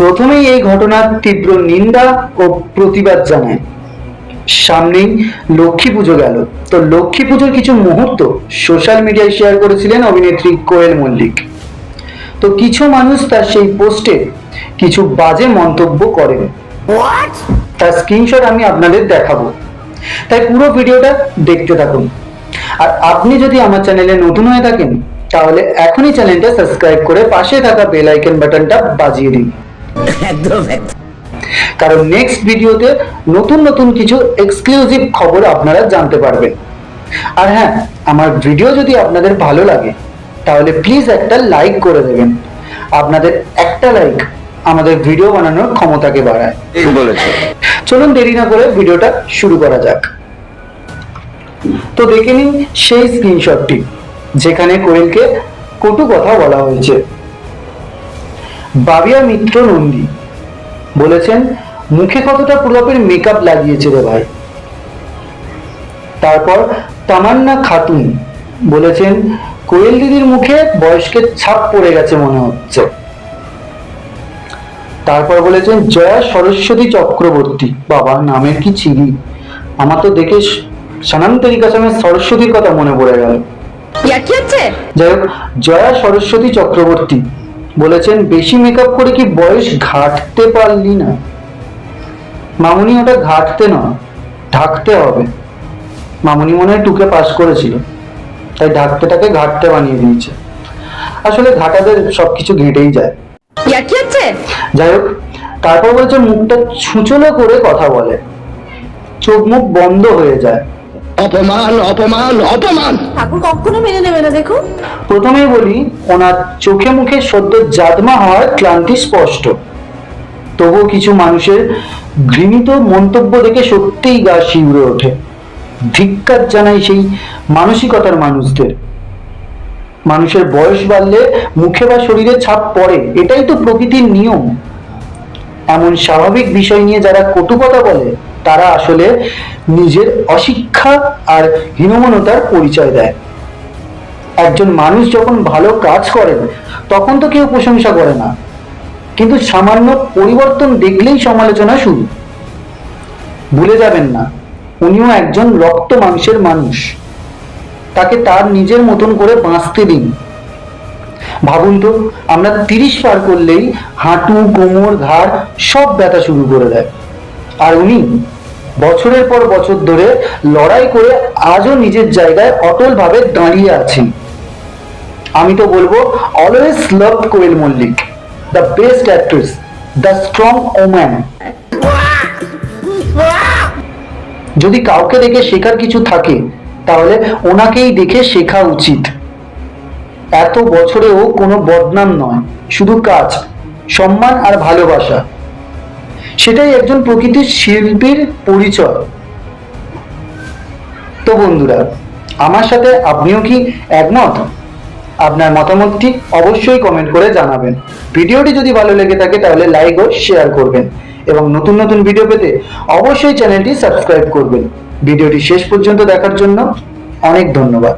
প্রথমেই এই ঘটনার তীব্র নিন্দা ও প্রতিবাদ জানায়। সামনেই লক্ষ্মী পুজো গেল, তো লক্ষ্মী পুজোর কিছু মুহূর্ত সোশ্যাল মিডিয়ায় শেয়ার করেছিলেন অভিনেত্রী কোয়েল মল্লিক। তো কিছু মানুষ তার সেই পোস্টে কিছু বাজে মন্তব্য করেন, তার স্ক্রিনশট আমি আপনাদের দেখাবো, তাই পুরো ভিডিওটা দেখতে থাকুন। আর আপনি যদি আমার চ্যানেলে নতুন হয়ে থাকেন তাহলে এখনই চ্যানেলটা সাবস্ক্রাইব করে পাশে থাকা বেল আইকন বাটনটা বাজিয়ে দিন, কারণ নেক্সট ভিডিওতে নতুন নতুন কিছু এক্সক্লুসিভ খবর আপনারা জানতে পারবেন। আর হ্যাঁ, আমার ভিডিও যদি আপনাদের ভালো লাগে তাহলে প্লিজ একটা লাইক করে দেবেন। আপনাদের একটা লাইক আমাদের ভিডিও বানানোর ক্ষমতাকে বাড়ায়। চলুন দেরি না করে ভিডিওটা শুরু করা যাক। তো দেখে নিন সেই স্ক্রিনশটটি যেখানে কোয়েলকে কটু কথা বলা হয়েছে। বাবিয়া মিত্র নন্দী বলেছেন, মুখে কতটা পুরোপুরি মেকআপ লাগিয়েছে রে ভাই। তারপর তামান্না খাতুন বলেছেন, কোয়েল দিদির মুখে বয়স্কের ছাপ পড়ে গেছে মনে হচ্ছে। তারপর বলেছেন জয়া সরস্বতী চক্রবর্তী, বাবা নামের কি চিরি, আমার তো দেখে সানাম তরিকা সামের সরস্বতীর কথা মনে পড়ে গেল। যাই হোক, জয়া সরস্বতী চক্রবর্তী বলেছেন, বেশি মেকআপ করে কি বয়স ঘাটতে পারলি না মামুনি? ওটা ঘাটতে নয়, ঢাকতে হবে। মামুনি মনে হয় টুকে পাস করেছিল, তাই ঢাকতেটাকে ঘাটতে বানিয়ে দিয়েছে। আসলে ঘাটাদের সবকিছু ঘেটেই যায়। যাই হোক, তারপর বলছে মুখটা ছুঁচলো করে কথা বলে, চোখ মুখ বন্ধ হয়ে যায়। অপমান অপমান অপমান, ঠাকুর কখনো মেনে নেবে না। দেখো, প্রথমেই বলি, ওনার চোখে মুখে সদ্য জাদমা হওয়ার ক্লান্তি স্পষ্ট। তবুও কিছু মানুষের ঘৃণিত মন্তব্য দেখে সত্যিই গা শিউরে ওঠে। ধিক্কার জানাই সেই মানসিকতার মানুষদের। মানুষের বয়স বাড়লে মুখে বা শরীরে ছাপ পড়ে, এটাই তো প্রকৃতির নিয়ম। এমন স্বাভাবিক বিষয় নিয়ে যারা কটু কথা বলে তারা আসলে নিজের অশিক্ষা আর হীনমন্যতার পরিচয় দেয়। একজন মানুষ যখন ভালো কাজ করেন তখন তো কেউ প্রশংসা করে না, কিন্তু সামান্য পরিবর্তন দেখলেই সমালোচনা শুরু। ভুলে যাবেন না, উনিও একজন রক্ত মাংসের মানুষ, তাকে তার নিজের মতন করে বাঁচতে দিন। ভাবুন তো, আমরা 30 পার করলেই হাঁটু, কোমর, ঘাড় সব ব্যথা শুরু করে দেয়, আর উনি বছরের পর বছর ধরে লড়াই করে আজও নিজের জায়গায় অটল ভাবে দাঁড়িয়ে আছেন। আমি তো বলবো, always love Koel Mallick, the best actress, the strong woman. যদি কাউকে দেখে শেখার কিছু থাকে তাহলে ওনাকেই দেখে শেখা উচিত। এত বছরেও কোনো বদনাম নয়, শুধু কাজ, সম্মান আর ভালোবাসা, সেটাই একজন প্রকৃতির শিল্পীর পরিচয়। তো বন্ধুরা, আমার সাথে আপনিও কি একমত? আপনার মতামতটি অবশ্যই কমেন্ট করে জানাবেন। ভিডিওটি যদি ভালো লেগে থাকে তাহলে লাইক ও শেয়ার করবেন, এবং নতুন নতুন ভিডিও পেতে অবশ্যই চ্যানেলটি সাবস্ক্রাইব করবেন। ভিডিওটি শেষ পর্যন্ত দেখার জন্য অনেক ধন্যবাদ।